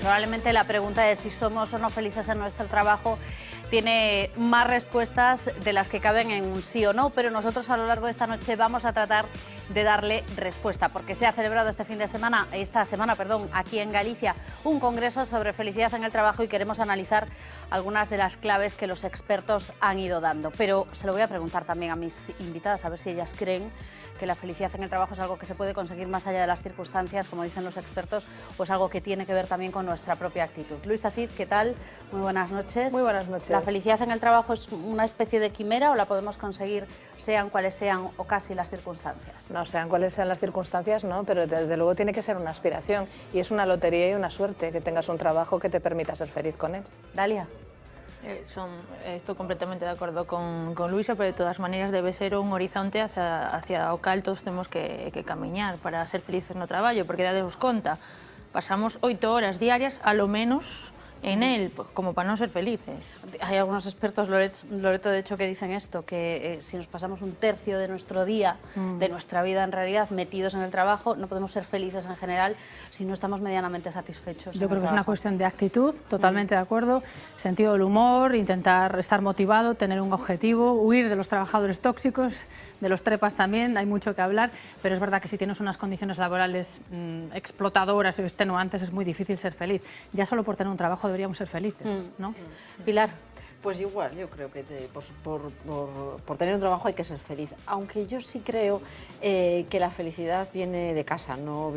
Probablemente la pregunta de si somos o no felices en nuestro trabajo tiene más respuestas de las que caben en un sí o no, pero nosotros a lo largo de esta noche vamos a tratar de darle respuesta, porque se ha celebrado esta semana, aquí en Galicia, un congreso sobre felicidad en el trabajo y queremos analizar algunas de las claves que los expertos han ido dando. Pero se lo voy a preguntar también a mis invitadas, a ver si ellas creen que la felicidad en el trabajo es algo que se puede conseguir más allá de las circunstancias, como dicen los expertos, o es algo que tiene que ver también con nuestra propia actitud. Luisa Cid, ¿qué tal? Muy buenas noches. Muy buenas noches. ¿La felicidad en el trabajo es una especie de quimera o la podemos conseguir sean cuales sean o casi las circunstancias? No, sean cuales sean las circunstancias, no, pero desde luego tiene que ser una aspiración y es una lotería y una suerte que tengas un trabajo que te permita ser feliz con él. Dalia. Estou completamente de acordo con Luisa, pero de todas maneiras debe ser un horizonte hacia o cal todos temos que camiñar para ser felices no traballo, porque dadevos conta, pasamos 8 horas diarias, a lo menos, en él, como para no ser felices. Hay algunos expertos, Loreto, de hecho, que dicen esto, que si nos pasamos un tercio de nuestro día, de nuestra vida en realidad, metidos en el trabajo, no podemos ser felices en general si no estamos medianamente satisfechos. Yo creo que es una cuestión de actitud, totalmente de acuerdo, sentido del humor, intentar estar motivado, tener un objetivo, huir de los trabajadores tóxicos, de los trepas también, hay mucho que hablar, pero es verdad que si tienes unas condiciones laborales explotadoras y extenuantes es muy difícil ser feliz. Ya solo por tener un trabajo deberíamos ser felices, ¿no? Pilar. Pues igual, yo creo que por tener un trabajo hay que ser feliz, aunque yo sí creo que la felicidad viene de casa, no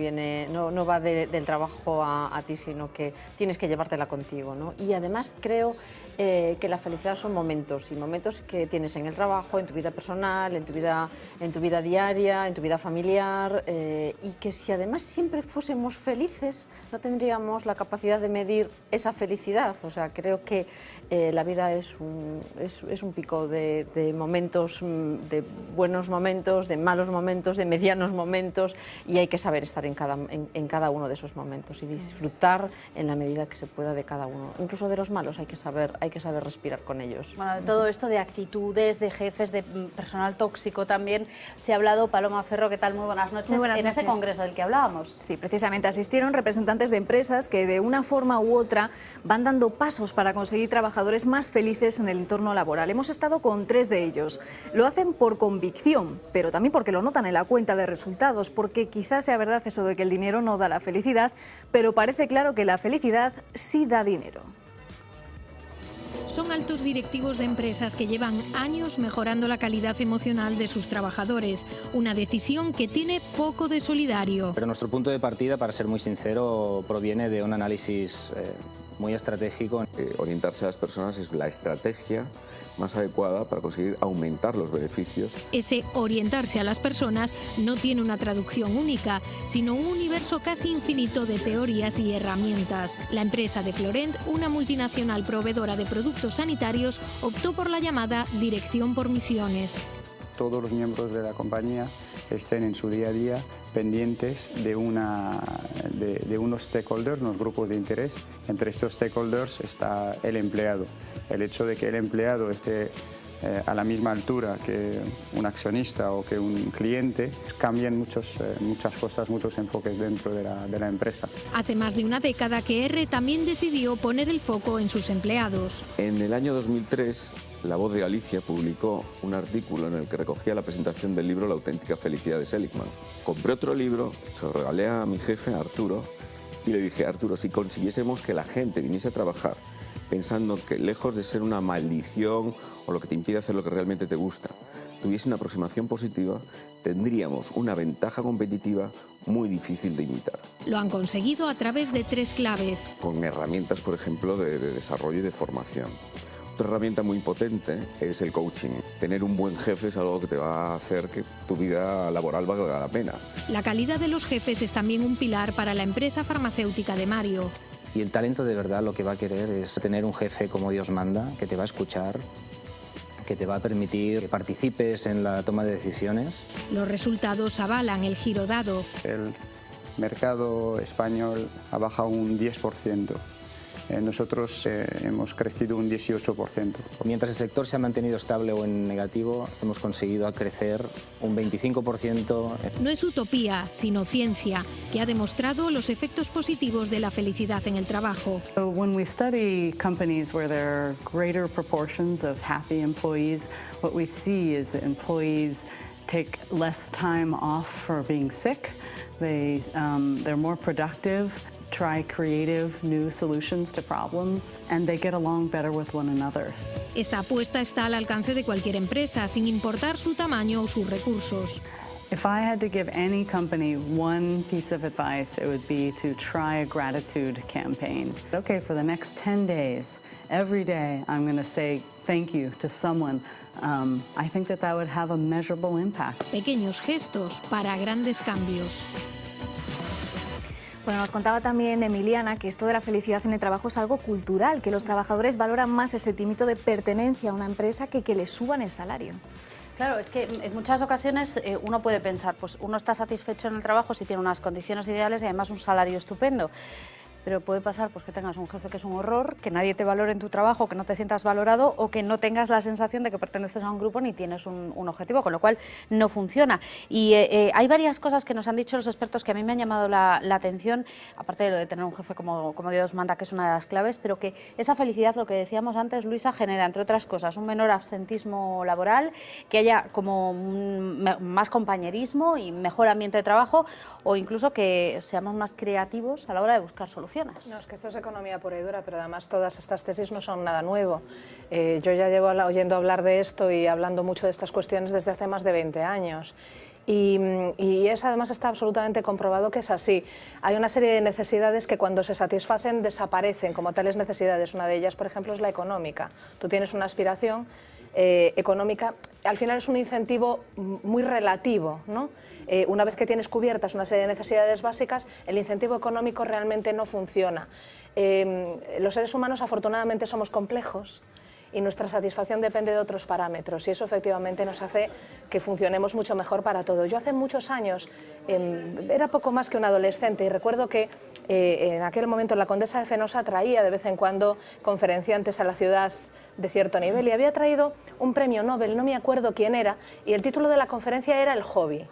va del trabajo a ti, sino que tienes que llevártela contigo, ¿no? Y además creo que la felicidad son momentos, y momentos que tienes en el trabajo, en tu vida personal, en tu vida diaria, en tu vida familiar, y que si además siempre fuésemos felices, no tendríamos la capacidad de medir esa felicidad. O sea, creo que la vida es un pico de momentos, de buenos momentos, de malos momentos, de medianos momentos, y hay que saber estar en cada uno de esos momentos y disfrutar en la medida que se pueda de cada uno. Incluso de los malos hay que saber respirar con ellos. Bueno, de todo esto de actitudes, de jefes, de personal tóxico también se ha hablado. Paloma Ferro, ¿qué tal? Muy buenas noches. Muy buenas en noches. Ese congreso del que hablábamos. Sí, precisamente asistieron representantes de empresas que de una forma u otra van dando pasos para conseguir trabajadores más felices en el entorno laboral. Hemos estado con 3 de ellos. Lo hacen por convicción, pero también porque lo notan en la cuenta de resultados, porque quizás sea verdad eso de que el dinero no da la felicidad, pero parece claro que la felicidad sí da dinero. Son altos directivos de empresas que llevan años mejorando la calidad emocional de sus trabajadores, una decisión que tiene poco de solidario. Pero nuestro punto de partida, para ser muy sincero, proviene de un análisis muy estratégico. Orientarse a las personas es la estrategia más adecuada para conseguir aumentar los beneficios. Ese orientarse a las personas no tiene una traducción única, sino un universo casi infinito de teorías y herramientas. La empresa de Florent, una multinacional proveedora de productos sanitarios, optó por la llamada dirección por misiones. Todos los miembros de la compañía estén en su día a día pendientes de unos stakeholders, unos grupos de interés. Entre estos stakeholders está el empleado. El hecho de que el empleado esté a la misma altura que un accionista o que un cliente cambian muchas cosas, muchos enfoques dentro de la empresa. Hace más de una década que R también decidió poner el foco en sus empleados. En el año 2003, La Voz de Galicia publicó un artículo en el que recogía la presentación del libro La auténtica felicidad de Seligman. Compré otro libro, se lo regalé a mi jefe, a Arturo, y le dije: Arturo, si consiguiésemos que la gente viniese a trabajar pensando que, lejos de ser una maldición o lo que te impide hacer lo que realmente te gusta, tuviese una aproximación positiva, tendríamos una ventaja competitiva muy difícil de imitar. Lo han conseguido a través de 3 claves. Con herramientas, por ejemplo, de desarrollo y de formación. Otra herramienta muy potente es el coaching. Tener un buen jefe es algo que te va a hacer que tu vida laboral valga la pena. La calidad de los jefes es también un pilar para la empresa farmacéutica de Mario. Y el talento de verdad lo que va a querer es tener un jefe como Dios manda, que te va a escuchar, que te va a permitir que participes en la toma de decisiones. Los resultados avalan el giro dado. El mercado español ha bajado un 10%. Nosotros hemos crecido un 18%. Mientras el sector se ha mantenido estable o en negativo, hemos conseguido crecer un 25%. No es utopía, sino ciencia, que ha demostrado los efectos positivos de la felicidad en el trabajo. So when we study companies where there are greater proportions of happy employees, what we see is that employees take less time off for being sick. They're more productive, try creative new solutions to problems, and they get along better with one another. Esta apuesta está al alcance de cualquier empresa, sin importar su tamaño o sus recursos. If I had to give any company one piece of advice, it would be to try a gratitude campaign. Okay, for the next 10 days, every day I'm going to say thank you to someone. I think that would have a measurable impact. Pequeños gestos para grandes cambios. Bueno, nos contaba también Emiliana que esto de la felicidad en el trabajo es algo cultural, que los trabajadores valoran más el sentimiento de pertenencia a una empresa que les suban el salario. Claro, es que en muchas ocasiones uno puede pensar, pues uno está satisfecho en el trabajo si tiene unas condiciones ideales y además un salario estupendo. Pero puede pasar pues, que tengas un jefe que es un horror, que nadie te valore en tu trabajo, que no te sientas valorado o que no tengas la sensación de que perteneces a un grupo ni tienes un objetivo, con lo cual no funciona. Y hay varias cosas que nos han dicho los expertos que a mí me han llamado la atención, aparte de lo de tener un jefe como Dios manda, que es una de las claves, pero que esa felicidad, lo que decíamos antes, Luisa, genera, entre otras cosas, un menor absentismo laboral, que haya como más compañerismo y mejor ambiente de trabajo, o incluso que seamos más creativos a la hora de buscar soluciones. No, es que esto es economía pura y dura, pero además todas estas tesis no son nada nuevo. Yo ya llevo oyendo hablar de esto y hablando mucho de estas cuestiones desde hace más de 20 años. Y además está absolutamente comprobado que es así. Hay una serie de necesidades que cuando se satisfacen desaparecen como tales necesidades. Una de ellas, por ejemplo, es la económica. Tú tienes una aspiración económica, al final es un incentivo muy relativo, ¿no? Una vez que tienes cubiertas una serie de necesidades básicas, el incentivo económico realmente no funciona. Los seres humanos afortunadamente somos complejos y nuestra satisfacción depende de otros parámetros y eso efectivamente nos hace que funcionemos mucho mejor para todo. Yo hace muchos años era poco más que un adolescente y recuerdo que en aquel momento la condesa de Fenosa traía de vez en cuando conferenciantes a la ciudad de cierto nivel y había traído un premio Nobel, no me acuerdo quién era, y el título de la conferencia era El hobby.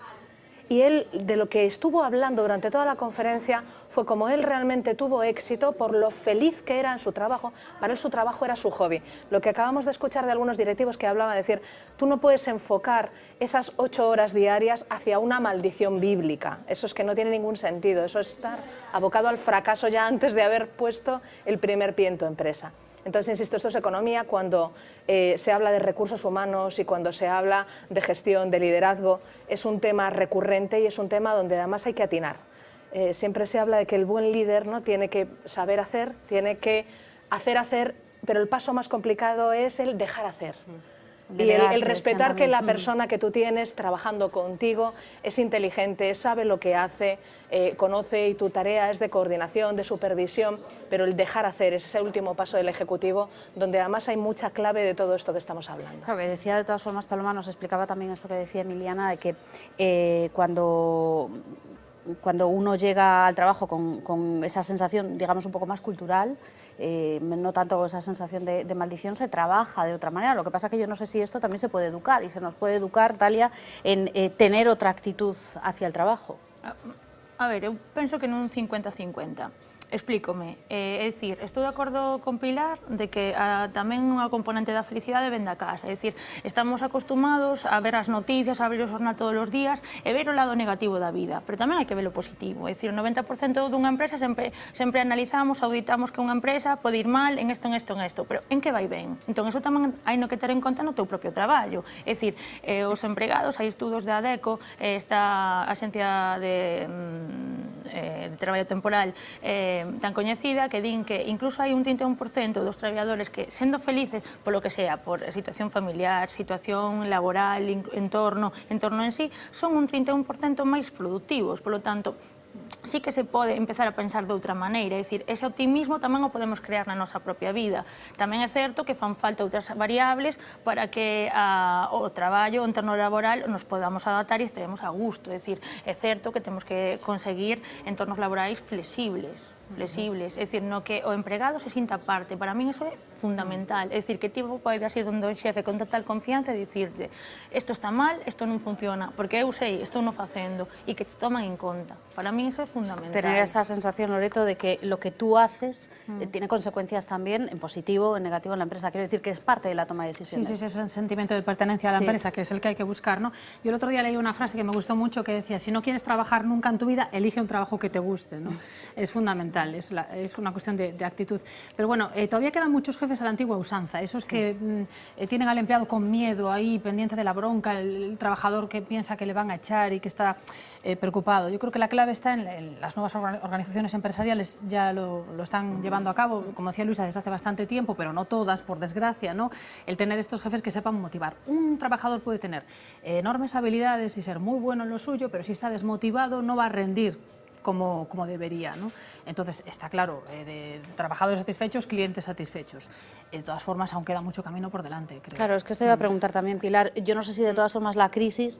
Y él, de lo que estuvo hablando durante toda la conferencia, fue como él realmente tuvo éxito por lo feliz que era en su trabajo. Para él su trabajo era su hobby. Lo que acabamos de escuchar de algunos directivos que hablaban, de decir, tú no puedes enfocar esas 8 horas diarias hacia una maldición bíblica. Eso es que no tiene ningún sentido. Eso es estar abocado al fracaso ya antes de haber puesto el primer pie en tu empresa. Entonces, insisto, esto es economía cuando se habla de recursos humanos y cuando se habla de gestión, de liderazgo, es un tema recurrente y es un tema donde además hay que atinar. Siempre se habla de que el buen líder, ¿no?, tiene que saber hacer, tiene que hacer, pero el paso más complicado es el dejar hacer. Y el respetar que la persona que tú tienes trabajando contigo es inteligente, sabe lo que hace, conoce y tu tarea es de coordinación, de supervisión, pero el dejar hacer es ese último paso del ejecutivo donde además hay mucha clave de todo esto que estamos hablando. Claro, que decía de todas formas, Paloma, nos explicaba también esto que decía Emiliana, de que cuando uno llega al trabajo con esa sensación, digamos, un poco más cultural, no tanto con esa sensación de maldición, se trabaja de otra manera. Lo que pasa es que yo no sé si esto también se puede educar, y se nos puede educar, Talia, en tener otra actitud hacia el trabajo. A ver, eu penso que nun 50-50. Explícome, é dicir, estou de acordo con Pilar de que tamén unha componente da felicidade ven da casa, é dicir, estamos acostumados a ver as noticias, a abrir o xornal todos os días e ver o lado negativo da vida, pero tamén hai que ver o positivo, é dicir, o 90% dunha empresa sempre analizamos, auditamos que unha empresa pode ir mal en isto, pero en que vai ben? Entón, iso tamén hai no que ter en conta no teu propio traballo, é dicir, os empregados, hai estudos de ADECO, esta axencia de traballo temporal tan coñecida, que din que incluso hai un 31% dos traballadores que, sendo felices polo que sea, por situación familiar, situación laboral, entorno en sí, son un 31% máis productivos. Polo tanto, sí que se pode empezar a pensar de outra maneira, é dicir, ese optimismo tamén o podemos crear na nosa propia vida. Tamén é certo que fan falta outras variables para que o traballo, o entorno laboral, nos podamos adaptar e estemos a gusto. É dicir, é certo que temos que conseguir entornos laborais flexibles, é dicir, no que o empregado se sinta parte. Para min iso é fundamental, é dicir, que tipo pode ir donde o xefe con total confianza e dicirte isto está mal, isto non funciona, porque eu sei, estou non facendo, e que te toman en conta. Para min iso é fundamental. Tener esa sensación, Loreto, de que lo que tú haces tiene consecuencias también en positivo o en negativo en la empresa. Quiero decir que es parte de la toma de decisiones. Sí, ese sentimiento de pertenencia a la empresa, que es el que hay que buscar, ¿no? Yo el otro día leí una frase que me gustó mucho que decía, si no quieres trabajar nunca en tu vida, elige un trabajo que te guste, ¿no? Es fundamental. Es una cuestión de actitud. Pero bueno, todavía quedan muchos jefes a la antigua usanza, esos que tienen al empleado con miedo ahí, pendiente de la bronca, el trabajador que piensa que le van a echar y que está preocupado. Yo creo que la clave está en las nuevas organizaciones empresariales, ya lo están llevando a cabo, como decía Luisa, desde hace bastante tiempo, pero no todas, por desgracia, ¿no? El tener estos jefes que sepan motivar. Un trabajador puede tener enormes habilidades y ser muy bueno en lo suyo, pero si está desmotivado no va a rendir como debería, ¿no? Entonces, está claro, de trabajadores satisfechos, clientes satisfechos. De todas formas, aún queda mucho camino por delante, creo. Claro, es que esto iba a preguntar también, Pilar. Yo no sé si de todas formas la crisis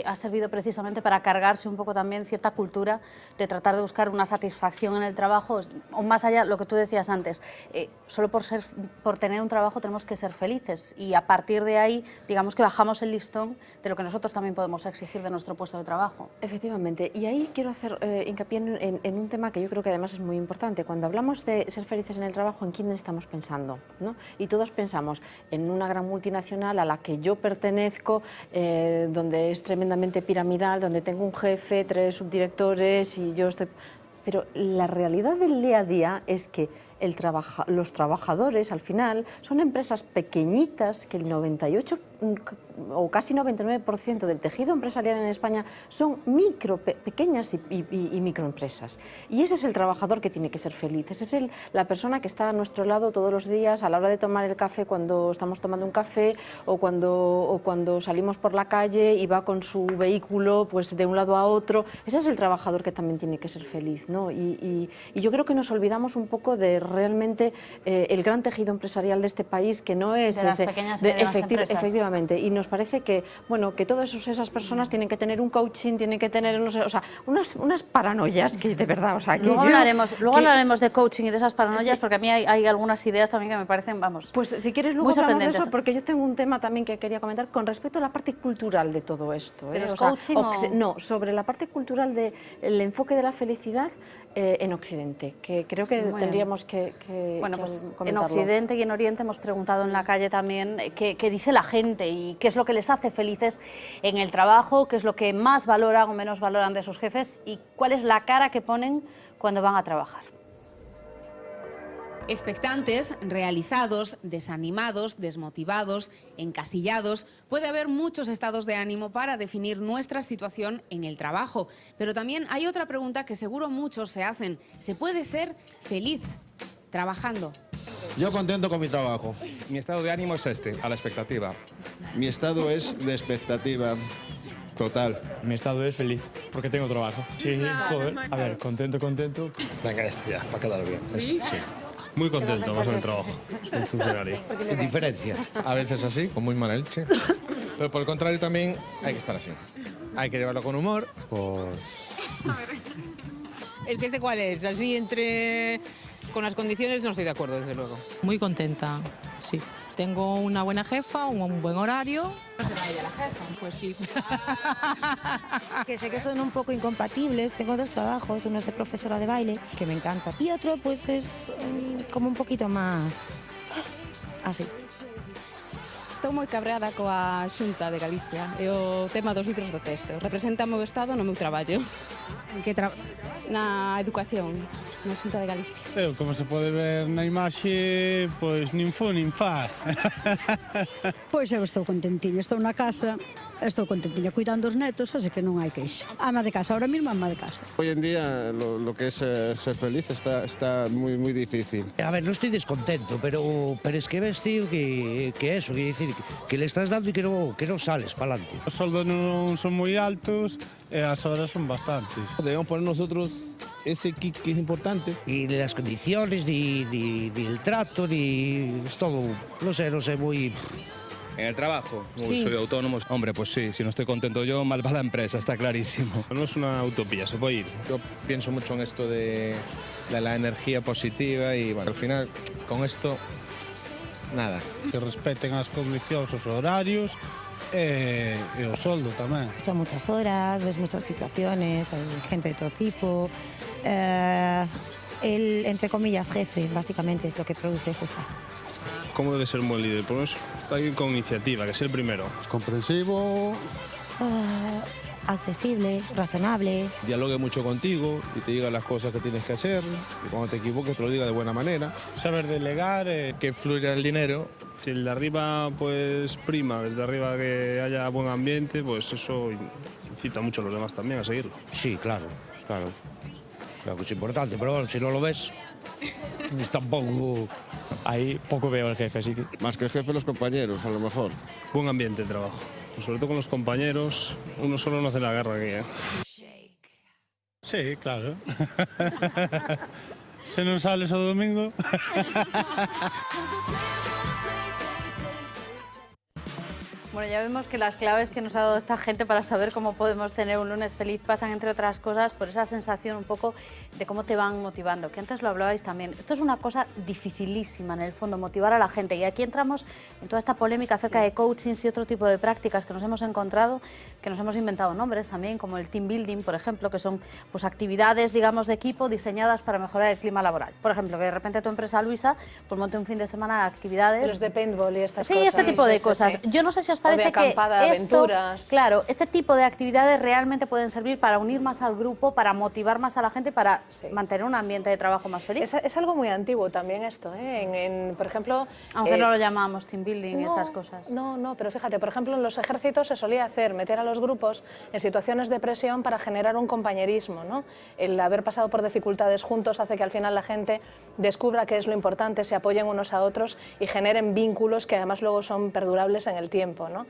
ha servido precisamente para cargarse un poco también cierta cultura de tratar de buscar una satisfacción en el trabajo, o más allá, lo que tú decías antes, solo por tener un trabajo tenemos que ser felices y a partir de ahí, digamos que bajamos el listón de lo que nosotros también podemos exigir de nuestro puesto de trabajo. Efectivamente, y ahí quiero hacer hincapié en un tema que yo creo que además es muy importante. Cuando hablamos de ser felices en el trabajo, ¿en quién estamos pensando? ¿No? Y todos pensamos en una gran multinacional a la que yo pertenezco, donde es tremendamente piramidal, donde tengo un jefe, 3 subdirectores y yo estoy... Pero la realidad del día a día es que los trabajadores, al final, son empresas pequeñitas que el 98 o casi 99% del tejido empresarial en España son pequeñas y microempresas. Y ese es el trabajador que tiene que ser feliz, ese es la persona que está a nuestro lado todos los días a la hora de tomar el café cuando estamos tomando un café o cuando salimos por la calle y va con su vehículo pues, de un lado a otro. Ese es el trabajador que también tiene que ser feliz, ¿no? Y yo creo que nos olvidamos un poco de realmente el gran tejido empresarial de este país, que no es de las pequeñas y medianas empresas. Efectivamente, y nos parece que, bueno, que todas esas personas tienen que tener un coaching, tienen que tener, no sé, o sea, unas paranoias que de verdad, o sea, que luego hablaremos de coaching y de esas paranoias, sí. Porque a mí hay algunas ideas también que me parecen, vamos, pues si quieres luego hablamos de eso, porque yo tengo un tema también que quería comentar con respecto a la parte cultural de todo esto. ¿Pero es coaching o...? No, sobre la parte cultural del enfoque de la felicidad en Occidente, que creo que tendríamos que bueno, pues comentarlo. En Occidente y en Oriente hemos preguntado en la calle también qué dice la gente y qué es lo que les hace felices en el trabajo, qué es lo que más valoran o menos valoran de sus jefes y cuál es la cara que ponen cuando van a trabajar. Expectantes, realizados, desanimados, desmotivados, encasillados. Puede haber muchos estados de ánimo para definir nuestra situación en el trabajo. Pero también hay otra pregunta que seguro muchos se hacen. ¿Se puede ser feliz trabajando? Yo contento con mi trabajo. Mi estado de ánimo es a la expectativa. Mi estado es de expectativa. Total. Mi estado es feliz, porque tengo trabajo. Sí, joder. A ver, contento. Venga, esto ya, para quedar bien. Sí. Muy contento con el trabajo. Soy funcionario. Diferencias. A veces así, con muy mala leche. Pero por el contrario también hay que estar así. Hay que llevarlo con humor. El que sé cuál es, así entre... Con las condiciones no estoy de acuerdo, desde luego. Muy contenta, sí. Tengo una buena jefa, un buen horario. ¿No será ella la jefa? Pues sí. Que sé que son un poco incompatibles. Tengo 2 trabajos, uno es de profesora de baile, que me encanta, y otro pues es como un poquito más así. Estou moi cabreada coa Xunta de Galicia e o tema dos libros de texto. Representa o meu estado no meu traballo. En que na educación. na Xunta de Galicia. Eu, como se pode ver na imaxe, pois nin fu nin fa. Pois eu estou contentiña, estou na casa, estou contentiña cuidando os netos, así que non hai queixa. Ama de casa, ahora mismo ama de casa. Hoy en día lo que es ser feliz está muy, muy difícil. A ver, non estoy descontento, pero es que ves, tío, que eso, que decir, que le estás dando y que no sales para adelante. Os soldos non son moi altos e as horas son bastantes. Debemos poner nosotros ese kick que es importante. Y las condiciones, ni el trato, ni es todo, no sé, muy... En el trabajo, Sí. soy autónomo. Hombre, pues sí, si no estoy contento yo, mal va la empresa, está clarísimo. No es una utopía, se puede ir. Yo pienso mucho en esto de la energía positiva y bueno, al final con esto, nada. Que respeten as condicións, os horarios e o soldo tamén. Son muchas horas, ves muchas situaciones, hay gente de todo tipo. El, entre comillas, jefe, básicamente, es lo que produce este estado. ¿Cómo debe ser un buen líder? Pues alguien con iniciativa, que es el primero. Comprensivo. Accesible, razonable. Dialogue mucho contigo y te diga las cosas que tienes que hacer. Y cuando te equivoques te lo diga de buena manera. Saber delegar, que fluya el dinero. Si el de arriba pues prima, desde arriba que haya buen ambiente, pues eso incita mucho a los demás también a seguirlo. Sí, claro. Claro que es importante, pero bueno, si no lo ves, pues tampoco... Ahí poco veo al jefe, así que... Más que el jefe, los compañeros, a lo mejor. Buen ambiente de trabajo. Sobre todo con los compañeros, uno solo no hace la guerra aquí, ¿eh? Sí, claro. Se non sales o domingo... Bueno, ya vemos que las claves que nos ha dado esta gente para saber cómo podemos tener un lunes feliz pasan, entre otras cosas, por esa sensación un poco de cómo te van motivando, que antes lo hablabais también. Esto es una cosa dificilísima, en el fondo, motivar a la gente. Y aquí entramos en toda esta polémica acerca de coachings y otro tipo de prácticas que nos hemos encontrado, que nos hemos inventado nombres también, como el team building, por ejemplo, que son pues actividades, digamos, de equipo diseñadas para mejorar el clima laboral. Por ejemplo, que de repente tu empresa, Luisa, pues monte un fin de semana de actividades... Los de paintball y estas sí, cosas. este tipo de cosas. Sí. Yo no sé si os O parece de acampada, que esto, aventuras. claro, este tipo de actividades realmente pueden servir para unir más al grupo, para motivar más a la gente, para mantener un ambiente de trabajo más feliz. Es algo muy antiguo también esto, ¿eh? Por ejemplo... Aunque no lo llamamos team building y estas cosas. No, pero fíjate, por ejemplo, en los ejércitos se solía hacer, meter a los grupos en situaciones de presión para generar un compañerismo, ¿no? El haber pasado por dificultades juntos hace que al final la gente descubra qué es lo importante, se apoyen unos a otros y generen vínculos que además luego son perdurables en el tiempo, ¿no?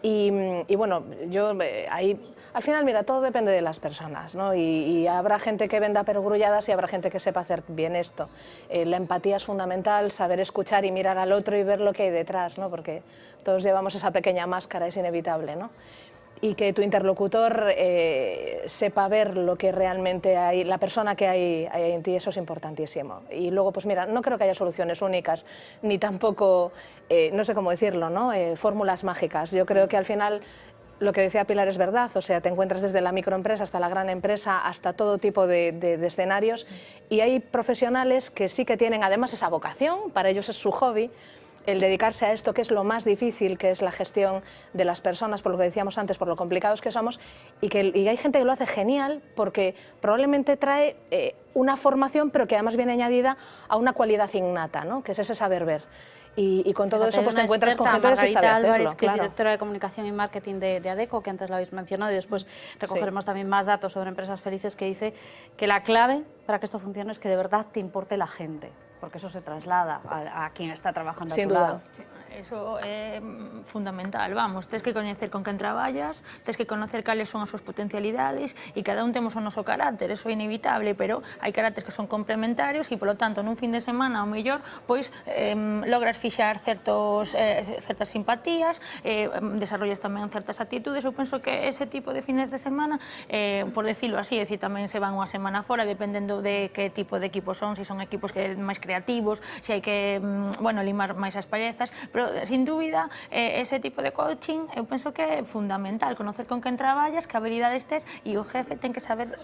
Y bueno, yo ahí... Al final, mira, todo depende de las personas, ¿no? Y habrá gente que venda perogrulladas y habrá gente que sepa hacer bien esto. La empatía es fundamental, saber escuchar y mirar al otro y ver lo que hay detrás, ¿no? Porque todos llevamos esa pequeña máscara, es inevitable, ¿no? Y que tu interlocutor sepa ver lo que realmente hay, la persona que hay en ti, eso es importantísimo. Y luego, pues mira, no creo que haya soluciones únicas, ni tampoco, no sé cómo decirlo, ¿no? Fórmulas mágicas. Yo creo que al final... Lo que decía Pilar es verdad, o sea, te encuentras desde la microempresa hasta la gran empresa, hasta todo tipo de escenarios, y hay profesionales que sí que tienen además esa vocación, para ellos es su hobby, el dedicarse a esto, que es lo más difícil, que es la gestión de las personas, por lo que decíamos antes, por lo complicados que somos, y hay gente que lo hace genial porque probablemente trae una formación, pero que además viene añadida a una cualidad innata, ¿no? Que es ese saber ver. Y con todo eso pues te encuentras con gente que sabe hacerlo. Álvarez, que es directora de comunicación y marketing de ADECO, que antes lo habéis mencionado, y después recogeremos también más datos sobre empresas felices, que dice que la clave para que esto funcione es que de verdad te importe la gente, porque eso se traslada a quien está trabajando a tu lado. Eso é fundamental, vamos, tens que coñecer con quen traballas, tens que conocer cales son as súas potencialidades e cada un temos o noso carácter, eso é inevitable, pero hai carácteres que son complementarios e, polo tanto, nun fin de semana, ao mellor, pois, logras fixar certas simpatías, desarrollas tamén certas actitudes. Eu penso que ese tipo de fines de semana, por decirlo así, é dicir, tamén se van unha semana fora, dependendo de que tipo de equipos son, se son equipos que máis creativos, se hai que, bueno, limar máis as pallezas, pero sin dúbida, ese tipo de coaching eu penso que é fundamental, conocer con quen traballas, que habilidades tes, e o jefe ten que saber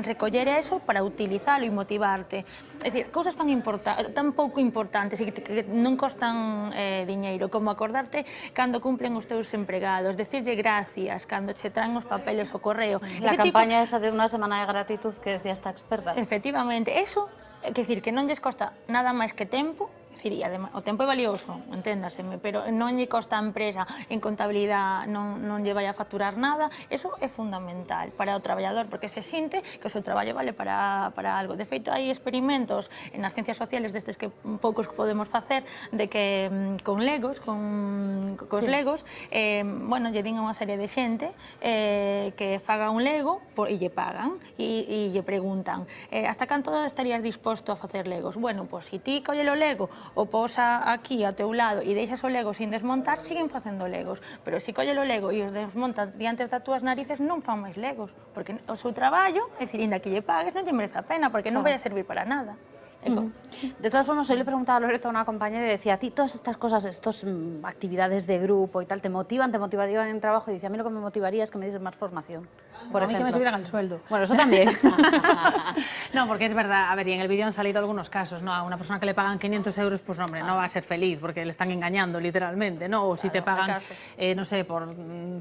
recoller eso para utilizalo e motivarte. É dicir, cousas tan pouco importantes e que non costan diñeiro, como acordarte cando cumplen os teus empregados, decirlle gracias cando che traen os papeles o correo. La campaña esa de una semana de gratitud que decía esta experta. Efectivamente, eso quer dicir, que non lles costa nada máis que tempo, dicir, además, o tempo é valioso, enténdaseme, pero non lle costa a empresa en contabilidade, non lle vai a facturar nada, eso é fundamental para o traballador, porque se sinte que o seu traballo vale para algo. De feito, hai experimentos nas ciencias sociales destes que poucos podemos facer, de que con legos, cos legos, bueno, lle din a unha serie de xente que faga un lego e lle pagan, e lle preguntan, hasta canto estarías disposto a facer legos? Bueno, pois, se ti colle o lego o posa aquí ao teu lado e deixas o lego sin desmontar, siguen facendo legos. Pero se colle o lego e os desmontas diante das túas narices, non fan máis legos. Porque o seu traballo, é dicir, inda que lle pagues, non lle merece a pena, porque non vai a servir para nada. De todas formas, hoy le preguntaba a Loreto, a una compañera, y le decía, a ti todas estas cosas, estas actividades de grupo y tal, ¿te motivarían en el trabajo? Y dice, a mí lo que me motivaría es que me dieses más formación. Por a mí que me subieran el sueldo. Bueno, eso también. No, porque es verdad, a ver, y en el vídeo han salido algunos casos, ¿no? A una persona que le pagan 500 euros, pues hombre, no va a ser feliz, porque le están engañando literalmente, ¿no? O si te pagan, no sé,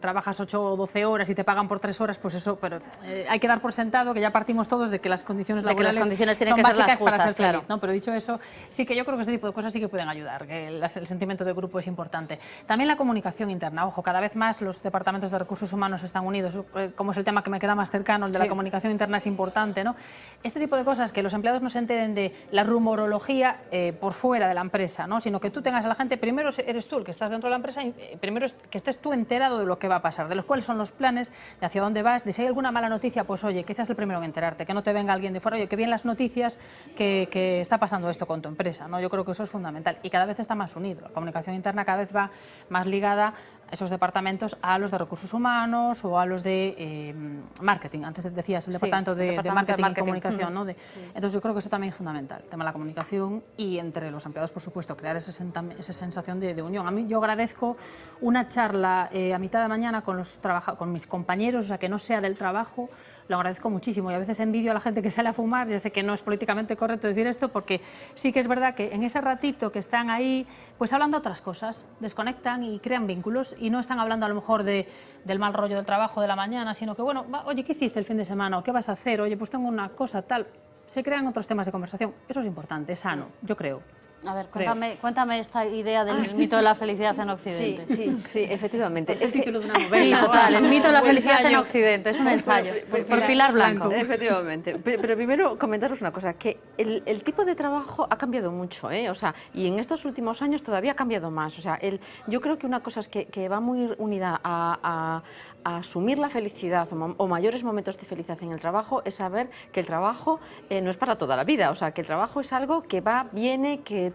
trabajas 8 o 12 horas y te pagan por 3 horas, pues eso, pero hay que dar por sentado que ya partimos todos de que las condiciones laborales tienen son que ser básicas las justas, para ser feliz, claro. ¿no? Pero dicho eso, sí que yo creo que este tipo de cosas sí que pueden ayudar, que el sentimiento de grupo es importante. También la comunicación interna, ojo, cada vez más los departamentos de recursos humanos están unidos, como es el tema que me queda más cercano, el de la comunicación interna es importante, ¿no? Este tipo de cosas, que los empleados no se enteren de la rumorología por fuera de la empresa, ¿no? Sino que tú tengas a la gente, primero eres tú el que estás dentro de la empresa, y primero es que estés tú enterado de lo que va a pasar, de los cuáles son los planes, de hacia dónde vas, de si hay alguna mala noticia, pues oye, que seas el primero en enterarte, que no te venga alguien de fuera, oye, que bien las noticias que está pasando esto con tu empresa, ¿no? Yo creo que eso es fundamental y cada vez está más unido, la comunicación interna cada vez va más ligada esos departamentos a los de recursos humanos o a los de marketing. Antes decías el departamento de marketing y comunicación, ¿no? Entonces yo creo que eso también es fundamental, el tema de la comunicación y entre los empleados, por supuesto, crear esa sensación de unión. A mí yo agradezco una charla a mitad de mañana con mis compañeros, o sea, que no sea del trabajo, lo agradezco muchísimo y a veces envidio a la gente que sale a fumar, ya sé que no es políticamente correcto decir esto, porque sí que es verdad que en ese ratito que están ahí, pues hablando otras cosas, desconectan y crean vínculos y no están hablando a lo mejor del mal rollo del trabajo de la mañana, sino que bueno, oye, ¿qué hiciste el fin de semana? ¿O qué vas a hacer? Oye, pues tengo una cosa, tal. Se crean otros temas de conversación, eso es importante, es sano, yo creo. A ver, cuéntame esta idea del mito de la felicidad en Occidente. Sí, efectivamente. Es título de una novela. Sí, total, el mito de la felicidad en Occidente, es un ensayo, por Pilar Blanco. Efectivamente. Pero primero comentaros una cosa, que el tipo de trabajo ha cambiado mucho, ¿eh? O sea, y en estos últimos años todavía ha cambiado más. O sea, yo creo que una cosa es que va muy unida a asumir la felicidad o mayores momentos de felicidad en el trabajo, es saber que el trabajo no es para toda la vida, o sea, que el trabajo es algo que va, viene, que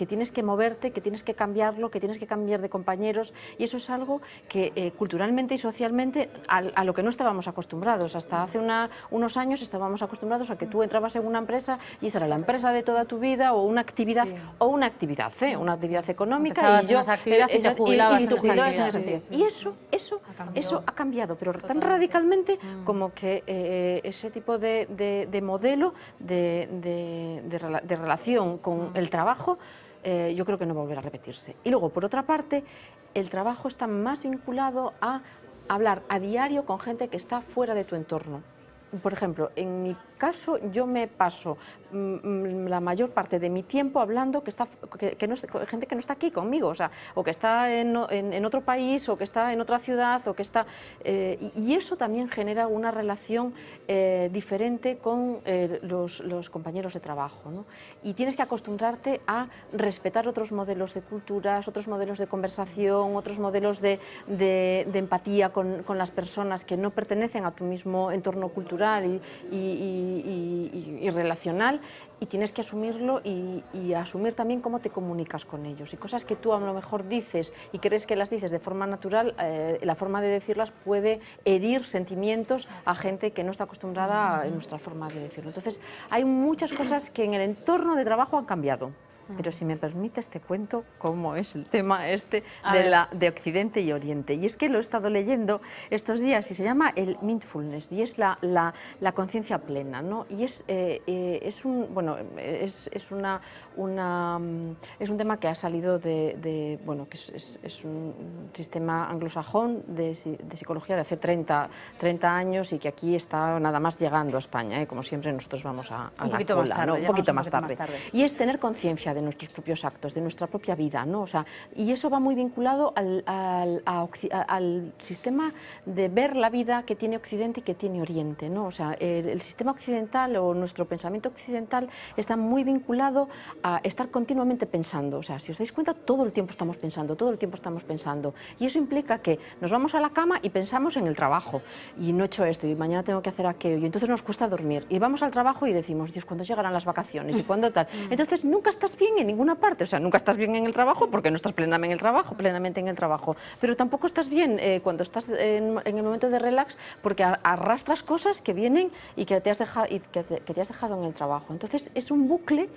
tienes que moverte, que tienes que cambiarlo, que tienes que cambiar de compañeros, y eso es algo que culturalmente y socialmente a lo que no estábamos acostumbrados. Hasta hace unos años estábamos acostumbrados a que tú entrabas en una empresa y esa era la empresa de toda tu vida, o una actividad, una actividad económica, y esa actividad y te jubilabas en esa actividad. Y eso ha cambiado, pero tan radicalmente como que ese tipo de modelo de relación con el trabajo yo creo que no va a volver a repetirse. Y luego, por otra parte, el trabajo está más vinculado a hablar a diario con gente que está fuera de tu entorno. Por ejemplo, en mi caso, yo me paso la mayor parte de mi tiempo hablando gente que no está aquí conmigo, o sea, o que está en otro país, o que está en otra ciudad, o que está... y eso también genera una relación diferente con los compañeros de trabajo, ¿no? Y tienes que acostumbrarte a respetar otros modelos de culturas, otros modelos de conversación, otros modelos de empatía con las personas que no pertenecen a tu mismo entorno cultural y relacional, y tienes que asumirlo y asumir también cómo te comunicas con ellos, y cosas que tú a lo mejor dices y crees que las dices de forma natural, la forma de decirlas puede herir sentimientos a gente que no está acostumbrada a nuestra forma de decirlo. Entonces hay muchas cosas que en el entorno de trabajo han cambiado. Pero si me permites te cuento cómo es el tema este de Occidente y Oriente. Y es que lo he estado leyendo estos días y se llama el mindfulness y es la conciencia plena, ¿no? Y es un tema que ha salido bueno, que es un sistema anglosajón de psicología de hace 30 años y que aquí está nada más llegando a España, ¿eh? Como siempre nosotros vamos a la cola, ¿no? Un poquito más tarde. Y es tener conciencia de nuestros propios actos, de nuestra propia vida, ¿no? O sea, y eso va muy vinculado al sistema de ver la vida que tiene Occidente y que tiene Oriente, ¿no? O sea, el sistema occidental o nuestro pensamiento occidental está muy vinculado a estar continuamente pensando. O sea, si os dais cuenta, todo el tiempo estamos pensando, todo el tiempo estamos pensando. Y eso implica que nos vamos a la cama y pensamos en el trabajo. Y no he hecho esto, y mañana tengo que hacer aquello, y entonces nos cuesta dormir. Y vamos al trabajo y decimos, Dios, ¿cuándo llegarán las vacaciones? ¿Y cuándo tal? Entonces nunca estás bien en ninguna parte, o sea, nunca estás bien en el trabajo porque no estás plenamente en el trabajo, pero tampoco estás bien cuando estás en el momento de relax porque arrastras cosas que vienen y que te has dejado en el trabajo. Entonces es un bucle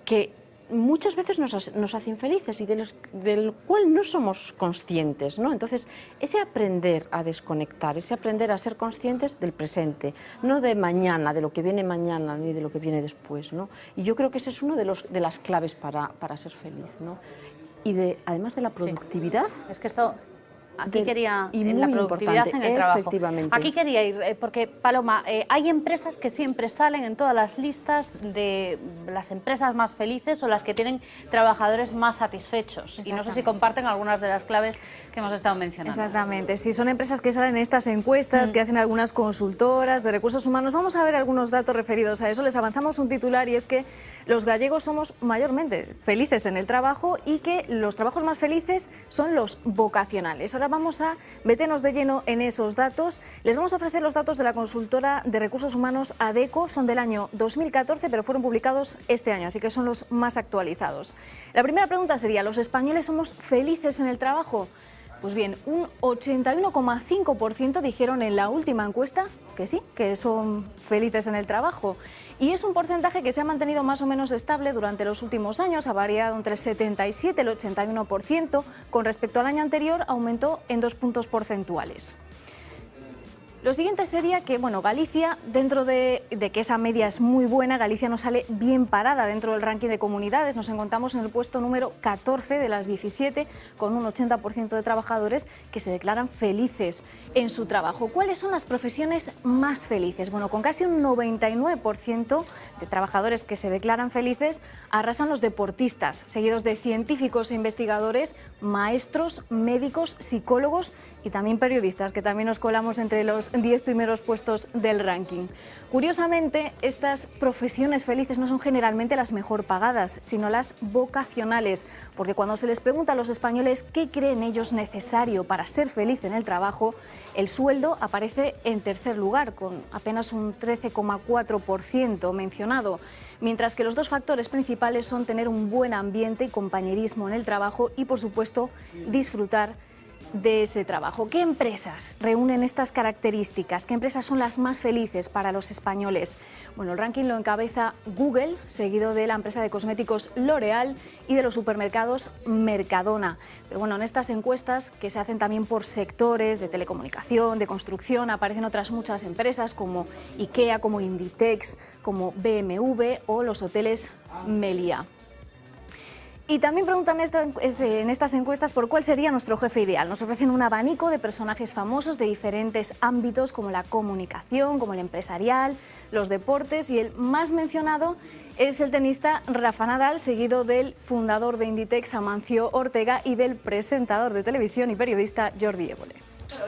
que muchas veces nos hace infelices y del cual no somos conscientes, ¿no? Entonces, ese aprender a desconectar, ese aprender a ser conscientes del presente, no de mañana, de lo que viene mañana, ni de lo que viene después, ¿no? Y yo creo que ese es uno de las claves para ser feliz, ¿no? Y además de la productividad... Sí. Es que esto... Aquí quería, en la productividad en el trabajo. Aquí quería ir, porque, Paloma, hay empresas que siempre salen en todas las listas de las empresas más felices o las que tienen trabajadores más satisfechos. Y no sé si comparten algunas de las claves que hemos estado mencionando. Exactamente, sí, son empresas que salen en estas encuestas, que hacen algunas consultoras de recursos humanos. Vamos a ver algunos datos referidos a eso. Les avanzamos un titular y es que los gallegos somos mayormente felices en el trabajo y que los trabajos más felices son los vocacionales. Ahora vamos a meternos de lleno en esos datos. Les vamos a ofrecer los datos de la consultora de recursos humanos Adecco. Son del año 2014, pero fueron publicados este año, así que son los más actualizados. La primera pregunta sería, ¿los españoles somos felices en el trabajo? Pues bien, un 81,5% dijeron en la última encuesta que sí, que son felices en el trabajo. Y es un porcentaje que se ha mantenido más o menos estable durante los últimos años, ha variado entre el 77 y el 81%, con respecto al año anterior aumentó en 2 puntos porcentuales. Lo siguiente sería que, bueno, Galicia, dentro de que esa media es muy buena, Galicia nos sale bien parada dentro del ranking de comunidades. Nos encontramos en el puesto número 14 de las 17, con un 80% de trabajadores que se declaran felices en su trabajo. ¿Cuáles son las profesiones más felices? Bueno, con casi un 99% de trabajadores que se declaran felices, arrasan los deportistas, seguidos de científicos e investigadores, maestros, médicos, psicólogos y también periodistas, que también nos colamos entre los 10 primeros puestos del ranking. Curiosamente, estas profesiones felices no son generalmente las mejor pagadas, sino las vocacionales, porque cuando se les pregunta a los españoles qué creen ellos necesario para ser feliz en el trabajo, el sueldo aparece en tercer lugar, con apenas un 13,4% mencionado, mientras que los dos factores principales son tener un buen ambiente y compañerismo en el trabajo y, por supuesto, disfrutar de ese trabajo. ¿Qué empresas reúnen estas características? ¿Qué empresas son las más felices para los españoles? Bueno, el ranking lo encabeza Google, seguido de la empresa de cosméticos L'Oréal y de los supermercados Mercadona. Pero bueno, en estas encuestas, que se hacen también por sectores de telecomunicación, de construcción, aparecen otras muchas empresas como IKEA, como Inditex, como BMW o los hoteles Meliá. Y también preguntan en estas encuestas por cuál sería nuestro jefe ideal. Nos ofrecen un abanico de personajes famosos de diferentes ámbitos como la comunicación, como el empresarial, los deportes, y el más mencionado es el tenista Rafa Nadal, seguido del fundador de Inditex, Amancio Ortega, y del presentador de televisión y periodista Jordi Évole.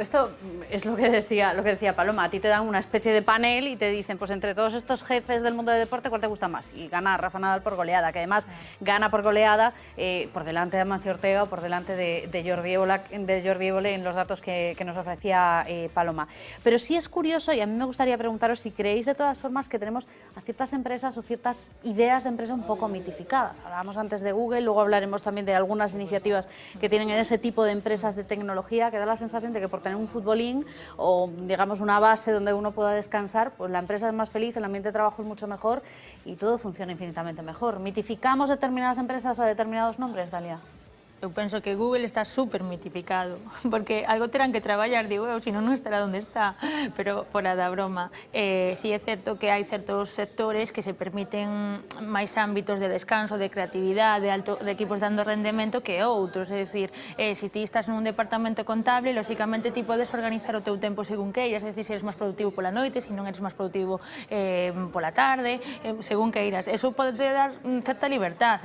Esto es lo que decía Paloma. A ti te dan una especie de panel y te dicen, pues entre todos estos jefes del mundo del deporte, ¿cuál te gusta más? Y gana Rafa Nadal por goleada, que además gana por goleada por delante de Amancio Ortega o por delante de Jordi Évole en los datos que nos ofrecía Paloma. Pero sí es curioso, y a mí me gustaría preguntaros si creéis de todas formas que tenemos a ciertas empresas o ciertas ideas de empresa un poco mitificadas. Hablábamos antes de Google, luego hablaremos también de algunas iniciativas que tienen en ese tipo de empresas de tecnología, que da la sensación de que por tener un futbolín o, digamos, una base donde uno pueda descansar, pues la empresa es más feliz, el ambiente de trabajo es mucho mejor y todo funciona infinitamente mejor. ¿Mitificamos determinadas empresas o determinados nombres, Dalia? Eu penso que Google está super mitificado, porque algo terán que traballar, digo eu, senón non estará onde está, pero fora da broma. Si é certo que hai certos sectores que se permiten máis ámbitos de descanso, de creatividade, de equipos dando rendemento que outros, é dicir, se ti estás nun departamento contable, lóxicamente ti podes organizar o teu tempo según queiras, é dicir, se eres máis productivo pola noite, se non eres máis productivo pola tarde, según queiras. Eso pode dar certa libertad